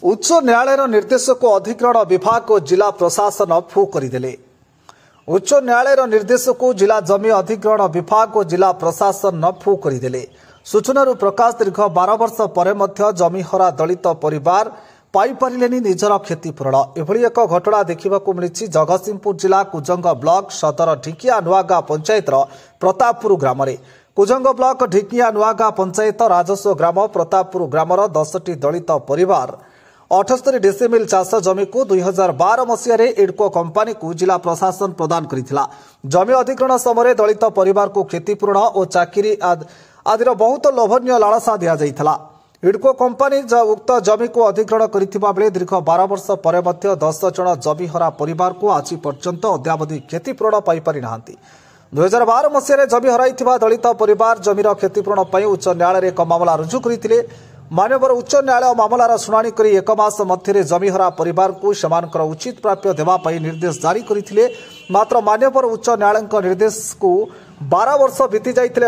उच्च न्यायालय निर्देश को अधिग्रहण विभाग और जिला प्रशासन फू करदे। उच्च न्यायालय निर्देश को जिला जमी अधिग्रहण विभाग और जिला प्रशासन फू करदे। सूचना प्रकाश दीर्घ 12 वर्ष पर जमीहरा दलित परिवार पाइपारे निजर क्षतिपूरण। एभली एक घटना देखा मिली जगतसिंहपुर जिला कुजंग ब्लॉक सदर ढिकिया नुआगा पंचायत प्रतापपुर ग्राम। कुजंग ब्लॉक ढिकिया नुआगा पंचायत राजस्व ग्राम प्रतापपुर ग्रामर 10टी दलित परिवार 78 डेसिमिल चाष जमी को 2012 मसीह इडको कंपानी को जिला प्रशासन प्रदान करथिला। जमी अधिग्रहण समय दलित परिवार को क्षतिपूरण और चाकरी आदिर बहुत लोभनीय लालसा दिया जाइथिला। इडको कंपानी उक्त जमी को अधिग्रहण करथिबा बेले दीर्घ 12 वर्ष पर 10 जन जमीहरा परिवार को आज पर्यंत अद्यावधि क्षतिपूरण पाई पारि नाहांती। 2012 मसीह जमी हराइथिबा दलित परिवार जमीर क्षतिपूरण पर उच्च न्यायालय एक मामला रुजु करथिले। मान्यवर उच्च न्यायालय मामलार शुणाणी करी एक मास मध्य जमीहरा परिवार को सेमानकर उचित प्राप्य देवाई निर्देश जारी करथिले। मात्र मान्यवर उच्च न्यायालय निर्देश को 12 वर्ष बीती जाइथिले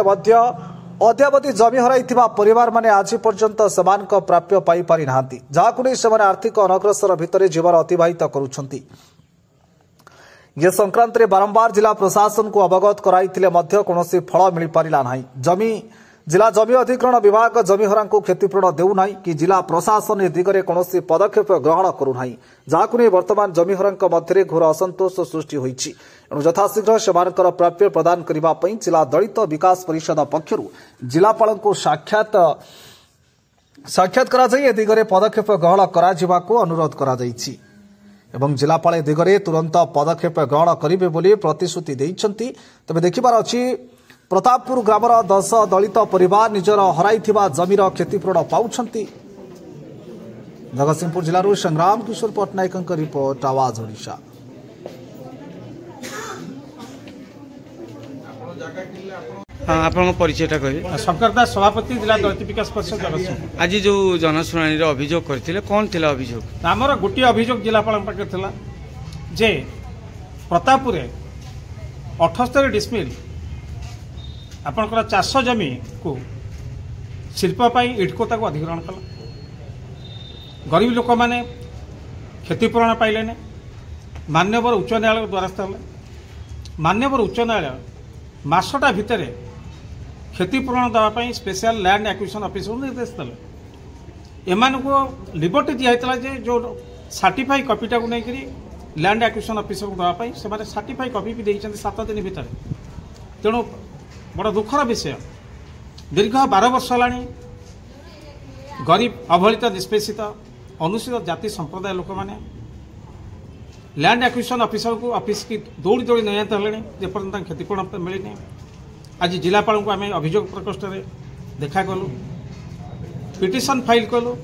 अद्यावधि जमी हराइथिबा परिवार माने आज पर्यंत समान प्राप्य पाई पारि नाहांती, जाहाकु नै सेमाने आर्थिक अनग्रसर भितरे जीवन अतिबाहित करुछंती। ये संक्रांत रे बारंबार जिला प्रशासन को अवगत कराइथिले मध्य कोनोसी फल मिल पारिला नाही। जिला जमी अधिग्रहण विभाग जमीहरा को क्षतिपूरण देउ नाही कि जिला प्रशासन ए दिगरे कोनोसी पदक्षेप ग्रहण करू नाही, जाहाकु नै वर्तमान जमीहरा मध्य घोर असंतोष सृष्टि होईछि। एणु यथाशीघ्र सेमानकर प्राप्य प्रदान करबा पई जिला दलित विकास परिषद पक्षरु जिलापाल को साक्षात करा जाई ए दिगरे पदक्षेप ग्रहण करा जिबाको अनुरोध करा जाईछि एवं जिलापाल दिगरे तुरंत पदक्षेप ग्रहण करिवे बोली प्रतिश्रुति दैछंती। तबे देखिबार अछि प्रतापपुर ग्रामर 10 दलित परिवार निजर हराइथिबा जमीर क्षतिपूरण पाउछंती। जगतसिंहपुर जिल्लारू संग्राम किशोर पटनायकଙ୍କ रिपोर्ट आवाज ओडिशा। आपन परिचयटा कहि। शंकर दास सभापति जिला दलित विकास परिषद जगतसिंहपुर। आज जो जनशुणानी रे अभियोग करथिले कोन थिला अभियोग? हमर गोटी अभियोग जिलापाल पाखे थिला जे प्रतापपुर 78 डिसमिल आपनकर चाष जमी को शिल्प इडको ताको अधिग्रहण कला। गरीब लोक माने क्षतिपूरण पाइले। मान्यवर उच्च न्यायालय द्वारस्थ हेले। मान्यवर उच्च न्यायालय मासटा भितर क्षतिपूरण देवाई स्पेशल लैंड एक्विजिशन ऑफिसर निर्देश देले। एमान को लिबर्टी दिया जे जो सर्टिफाई कॉपीटा को नहीं लैंड एक्विजिशन ऑफिसर को देवाई से सर्टिफाई कॉपी भी देइछन्ते 7 दिन भितर। तेणु बड़ दुखर विषय दीर्घ 12 वर्ष होलानी गरीब अवहेलित निष्पेषित अनुसूचित जाति संप्रदाय लोक मैंने लैंड एक्विजिशन ऑफिसर को ऑफिस की दौड़ी दौड़ी नहीं हेले जेपर्यंत क्षतिपूरण मिलनी। आज जिलापाल को आम अभियोग प्रकोष्ठ में देखा कलु, पिटिशन फाइल कलु।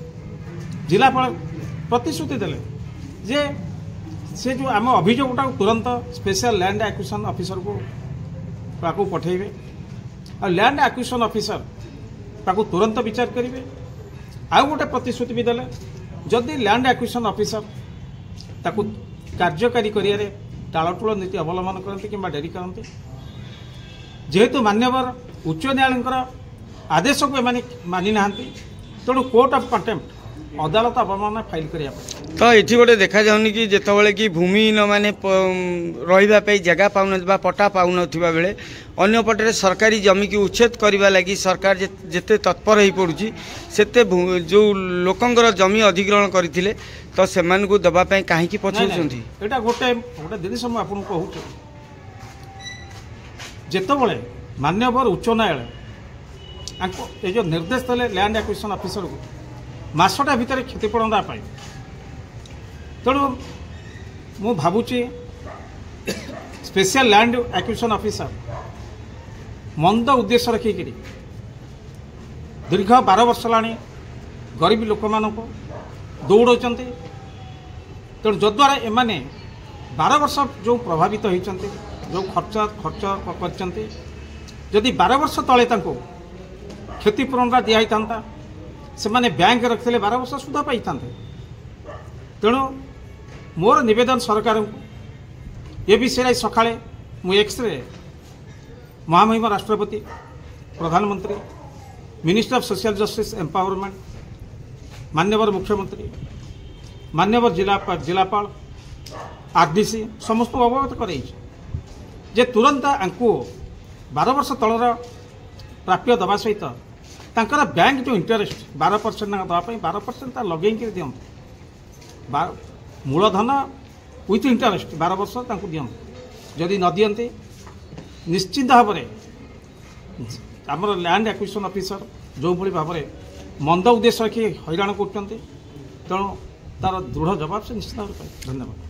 जिलापाल प्रतिश्रुति देले जे से जो आम अभियोगटा तुरंत स्पेशल लैंड एक्विजिशन ऑफिसर को पठेबे और लैंड एक्विजिशन ऑफिसर ताको तुरंत विचार करेंगे। आउ गोटे प्रतिश्रुति भी देले जदि लैंड एक्विजिशन ऑफिसर ताको कार्यकारी करियारे टालटुल नीति अवलंबन करते कि डेरी करते, जेहेतु मान्यवर उच्च न्यायालय आदेश को मानि ना तेणु कोर्ट ऑफ कंटेम्प्ट अदालत अवमानना फाइल करिया। तो ये गोटे देखा जाऊनी कि जितेबाला कि भूमिहीन मैंने रही जगह पाऊन पट्टा पाऊन बेले अंपटे सरकारी जमी की उच्छेद करने लगी सरकार जिते तत्पर हो पड़ुची सेते जो लोकंर जमी अधिग्रहण करते तो से दवाई कहीं पछाऊँगी। यहाँ गोटे गोटे जिन मुझे कहूँ जितेबाला मान्यवर उच्च न्यायालय ये जो निर्देश देले लैंड एक्विजिशन ऑफिसर को मासटा भितर क्षतिपूरण देवाई, तेणु मु भावुची स्पेशल लैंड एक्विजिशन ऑफिसर मंद उद्देश्य रखिक दीर्घ 12 वर्ष लानी गरीब लोक मान दौड़ाते। तेणु जद्वारा एमाने 12 वर्ष जो प्रभावित होती जो खर्च करते जदि 12 वर्ष तले क्षतिपूरण दिखाई था से माने बैंक रखते 12 वर्ष सुधा पाई था। तेणु मोर निवेदन सरकार को ये विषय सकाळे मु एक्सरे महामहिम राष्ट्रपति प्रधानमंत्री minister of social justice empowerment मान्यवर मुख्यमंत्री मान्यवर जिलापाल आरडीसी समस्त अवगत करे जे तुरंत आंकु 12 वर्ष तलर प्राप्य दवा सहित तांकर बैंक जो इंटरेस्ट 12% दवाई 12% लगे दिं मूलधन विथ इंटरेस्ट 12 वर्ष दिं जदि न दियंती निश्चित भाव में आमर लैंड एक्विजिशन ऑफिसर जो भाई भाव में मंद उद्देश्य रखी हैरान कर तेणु तार दृढ़ जवाब से निश्चित भाव धन्यवाद।